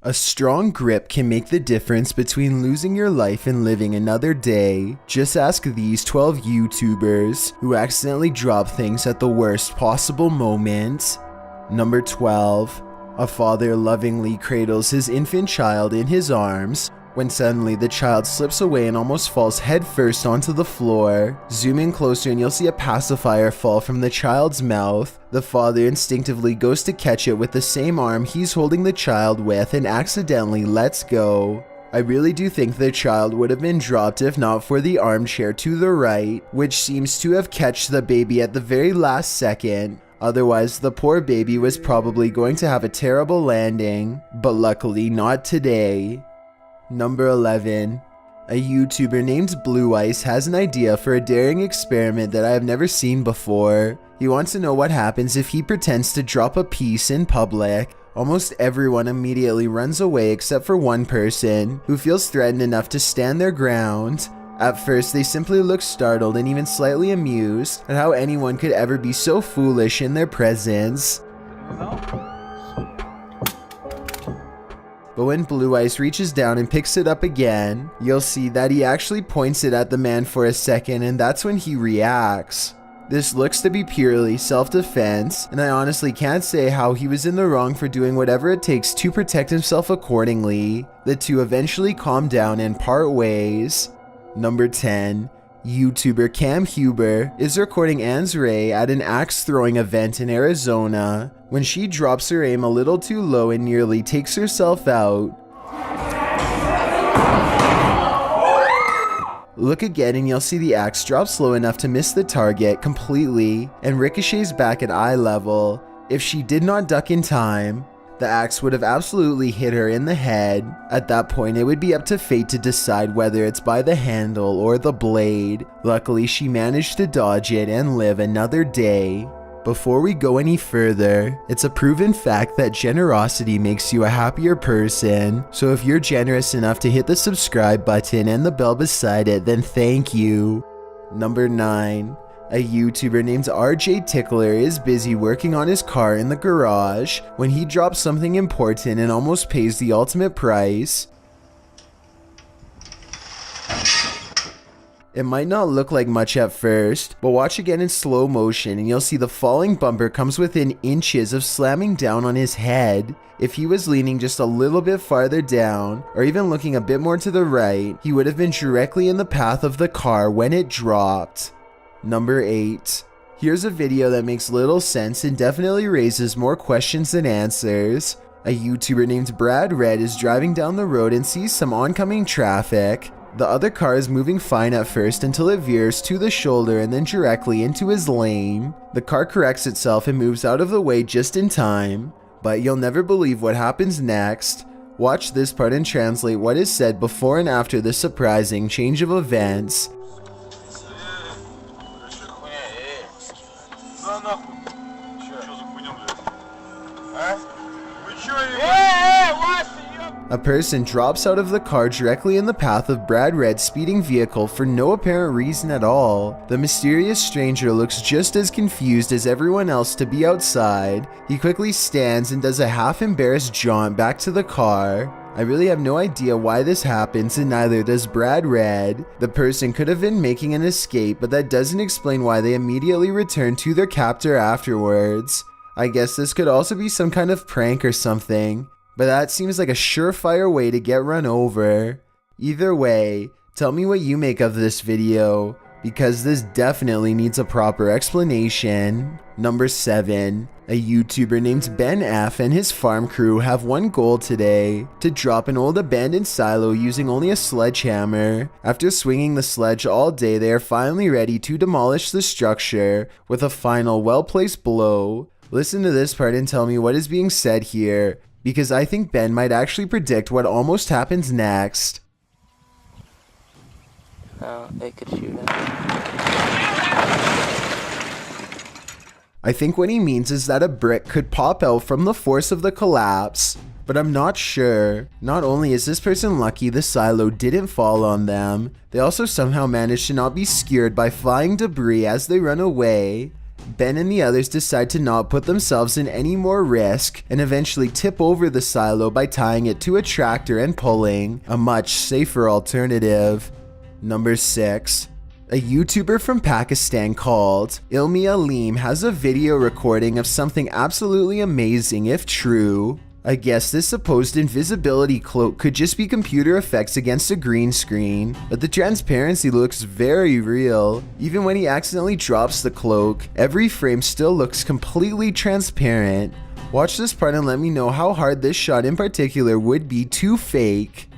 A strong grip can make the difference between losing your life and living another day. Just ask these 12 YouTubers who accidentally drop things at the worst possible moment. Number 12. A father lovingly cradles his infant child in his arms when suddenly the child slips away and almost falls headfirst onto the floor. Zoom in closer and you'll see a pacifier fall from the child's mouth. The father instinctively goes to catch it with the same arm he's holding the child with and accidentally lets go. I really do think the child would have been dropped if not for the armchair to the right, which seems to have catched the baby at the very last second. Otherwise, the poor baby was probably going to have a terrible landing, but luckily not today. Number 11. A YouTuber named Blue Ice has an idea for a daring experiment that I have never seen before. He wants to know what happens if he pretends to drop a piece in public. Almost everyone immediately runs away except for one person, who feels threatened enough to stand their ground. At first, they simply look startled and even slightly amused at how anyone could ever be so foolish in their presence. But when Blue Ice reaches down and picks it up again, you'll see that he actually points it at the man for a second, and that's when he reacts. This looks to be purely self-defense, and I honestly can't say how he was in the wrong for doing whatever it takes to protect himself accordingly. The two eventually calm down and part ways. Number 10. YouTuber Cam Huber is recording Anne's Ray at an axe throwing event in Arizona when she drops her aim a little too low and nearly takes herself out. Look again and you'll see the axe drops low enough to miss the target completely and ricochets back at eye level. If she did not duck in time, the axe would have absolutely hit her in the head. At that point, it would be up to fate to decide whether it's by the handle or the blade. Luckily, she managed to dodge it and live another day. Before we go any further, it's a proven fact that generosity makes you a happier person. So if you're generous enough to hit the subscribe button and the bell beside it, then thank you. Number 9. A YouTuber named jdgehlert is busy working on his car in the garage when he drops something important and almost pays the ultimate price. It might not look like much at first, but watch again in slow motion and you'll see the falling bumper comes within inches of slamming down on his head. If he was leaning just a little bit farther down, or even looking a bit more to the right, he would have been directly in the path of the car when it dropped. Number 8. Here's a video that makes little sense and definitely raises more questions than answers. A YouTuber named Brad Red is driving down the road and sees some oncoming traffic. The other car is moving fine at first until it veers to the shoulder and then directly into his lane. The car corrects itself and moves out of the way just in time. But you'll never believe what happens next. Watch this part and translate what is said before and after this surprising change of events. A person drops out of the car directly in the path of Brad Red's speeding vehicle for no apparent reason at all. The mysterious stranger looks just as confused as everyone else to be outside. He quickly stands and does a half-embarrassed jaunt back to the car. I really have no idea why this happens, and neither does Brad Red. The person could have been making an escape, but that doesn't explain why they immediately return to their captor afterwards. I guess this could also be some kind of prank or something, but that seems like a surefire way to get run over. Either way, tell me what you make of this video, because this definitely needs a proper explanation. Number 7. A YouTuber named Ben F and his farm crew have one goal today: to drop an old abandoned silo using only a sledgehammer. After swinging the sledge all day, they are finally ready to demolish the structure with a final well-placed blow. Listen to this part and tell me what is being said here, because I think Ben might actually predict what almost happens next. Oh, they could shoot him. I think what he means is that a brick could pop out from the force of the collapse, but I'm not sure. Not only is this person lucky the silo didn't fall on them, they also somehow managed to not be skewered by flying debris as they run away. Ben and the others decide to not put themselves in any more risk and eventually tip over the silo by tying it to a tractor and pulling, a much safer alternative. Number 6. A YouTuber from Pakistan called Ilmi Aleem has a video recording of something absolutely amazing if true. I guess this supposed invisibility cloak could just be computer effects against a green screen, but the transparency looks very real. Even when he accidentally drops the cloak, every frame still looks completely transparent. Watch this part and let me know how hard this shot in particular would be to fake.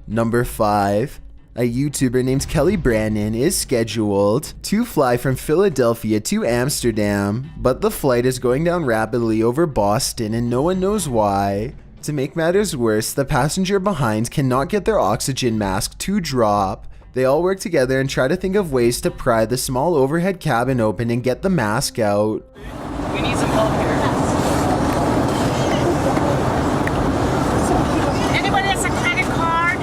Number 5. A YouTuber named Kelly Brandon is scheduled to fly from Philadelphia to Amsterdam, but the flight is going down rapidly over Boston and no one knows why. To make matters worse, the passenger behind cannot get their oxygen mask to drop. They all work together and try to think of ways to pry the small overhead cabin open and get the mask out. We need some help here. Anybody has a credit card?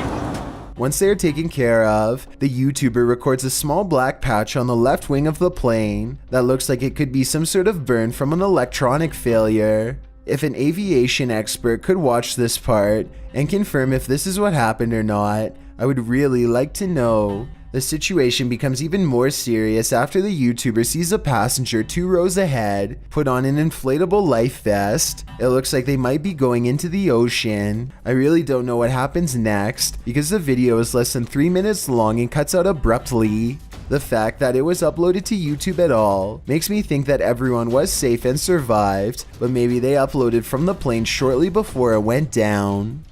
Once they are taken care of, the YouTuber records a small black patch on the left wing of the plane that looks like it could be some sort of burn from an electronic failure. If an aviation expert could watch this part and confirm if this is what happened or not, I would really like to know. The situation becomes even more serious after the YouTuber sees a passenger 2 rows ahead put on an inflatable life vest. It looks like they might be going into the ocean. I really don't know what happens next because the video is less than 3 minutes long and cuts out abruptly. The fact that it was uploaded to YouTube at all makes me think that everyone was safe and survived, but maybe they uploaded from the plane shortly before it went down.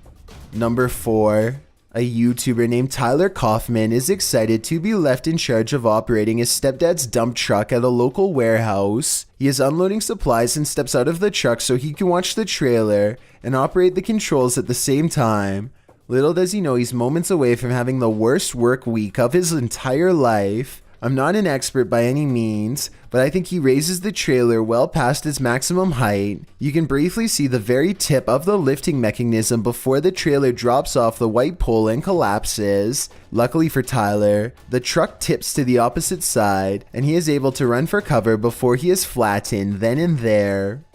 Number 4. A YouTuber named Tyler Kaufman is excited to be left in charge of operating his stepdad's dump truck at a local warehouse. He is unloading supplies and steps out of the truck so he can watch the trailer and operate the controls at the same time. Little does he know he's moments away from having the worst work week of his entire life. I'm not an expert by any means, but I think he raises the trailer well past its maximum height. You can briefly see the very tip of the lifting mechanism before the trailer drops off the white pole and collapses. Luckily for Tyler, the truck tips to the opposite side, and he is able to run for cover before he is flattened then and there.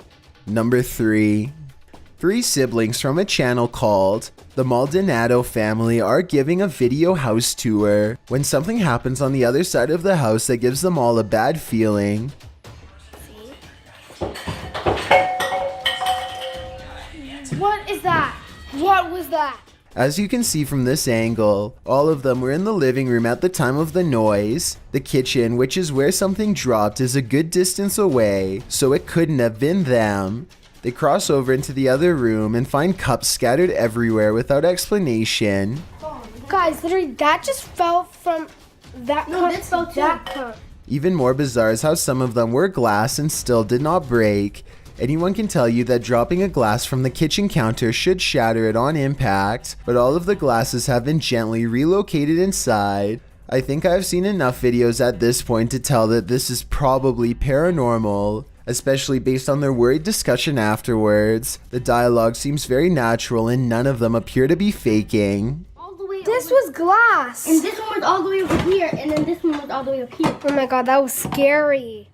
Number 3. 3 siblings from a channel called The Maldonado Family are giving a video house tour when something happens on the other side of the house that gives them all a bad feeling. What is that? What was that? As you can see from this angle, all of them were in the living room at the time of the noise. The kitchen, which is where something dropped, is a good distance away, so it couldn't have been them. They cross over into the other room and find cups scattered everywhere without explanation. Guys, literally, that just fell from that cup. No, this fell too. That cup. Even more bizarre is how some of them were glass and still did not break. Anyone can tell you that dropping a glass from the kitchen counter should shatter it on impact, but all of the glasses have been gently relocated inside. I think I've seen enough videos at this point to tell that this is probably paranormal, especially based on their worried discussion afterwards. The dialogue seems very natural and none of them appear to be faking. All the way This over. was glass. And this one was all the way over here, and then this one was all the way up here. Oh my god, that was scary.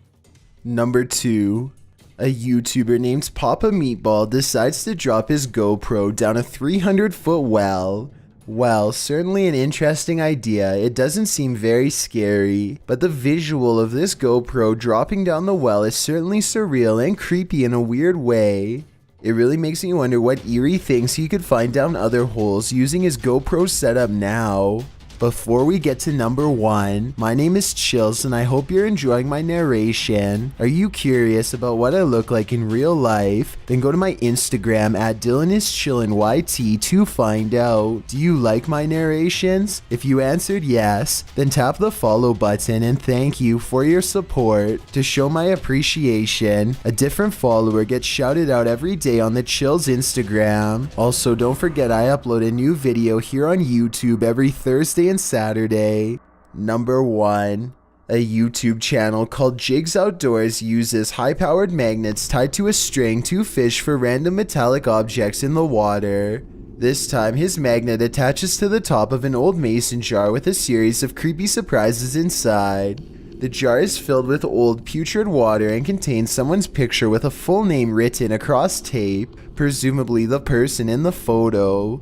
Number 2. A YouTuber named Papa Meatball decides to drop his GoPro down a 300-foot well. Well, certainly an interesting idea. It doesn't seem very scary, but the visual of this GoPro dropping down the well is certainly surreal and creepy in a weird way. It really makes me wonder what eerie things he could find down other holes using his GoPro setup now. Before we get to number 1, my name is Chills and I hope you're enjoying my narration. Are you curious about what I look like in real life? Then go to my Instagram at DylanIsChillinYT to find out. Do you like my narrations? If you answered yes, then tap the follow button and thank you for your support. To show my appreciation, a different follower gets shouted out every day on the Chills Instagram. Also, don't forget I upload a new video here on YouTube every Thursday and Saturday. Number 1. A YouTube channel called Jigs Outdoors uses high-powered magnets tied to a string to fish for random metallic objects in the water. This time, his magnet attaches to the top of an old mason jar with a series of creepy surprises inside. The jar is filled with old putrid water and contains someone's picture with a full name written across tape, presumably the person in the photo.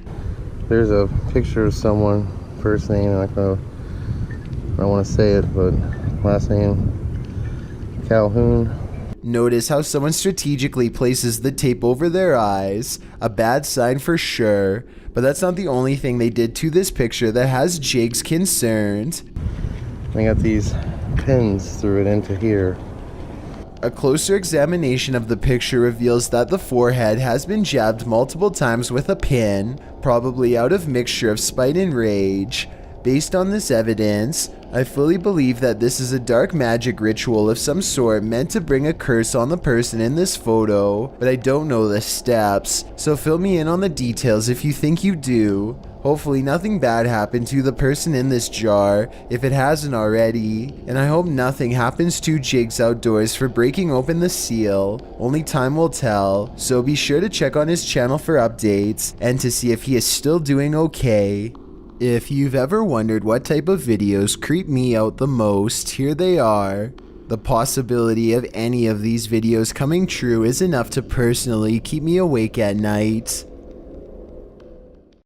There's a picture of someone, first name, I don't want to say it, but last name, Calhoun. Notice how someone strategically places the tape over their eyes, a bad sign for sure, but that's not the only thing they did to this picture that has Jigs concerned. They got these pins through it into here. A closer examination of the picture reveals that the forehead has been jabbed multiple times with a pin, probably out of mixture of spite and rage. Based on this evidence, I fully believe that this is a dark magic ritual of some sort meant to bring a curse on the person in this photo, but I don't know the steps, so fill me in on the details if you think you do. Hopefully nothing bad happened to the person in this jar, if it hasn't already, and I hope nothing happens to Jigs Outdoors for breaking open the seal. Only time will tell, so be sure to check on his channel for updates, and to see if he is still doing okay. If you've ever wondered what type of videos creep me out the most, here they are. The possibility of any of these videos coming true is enough to personally keep me awake at night.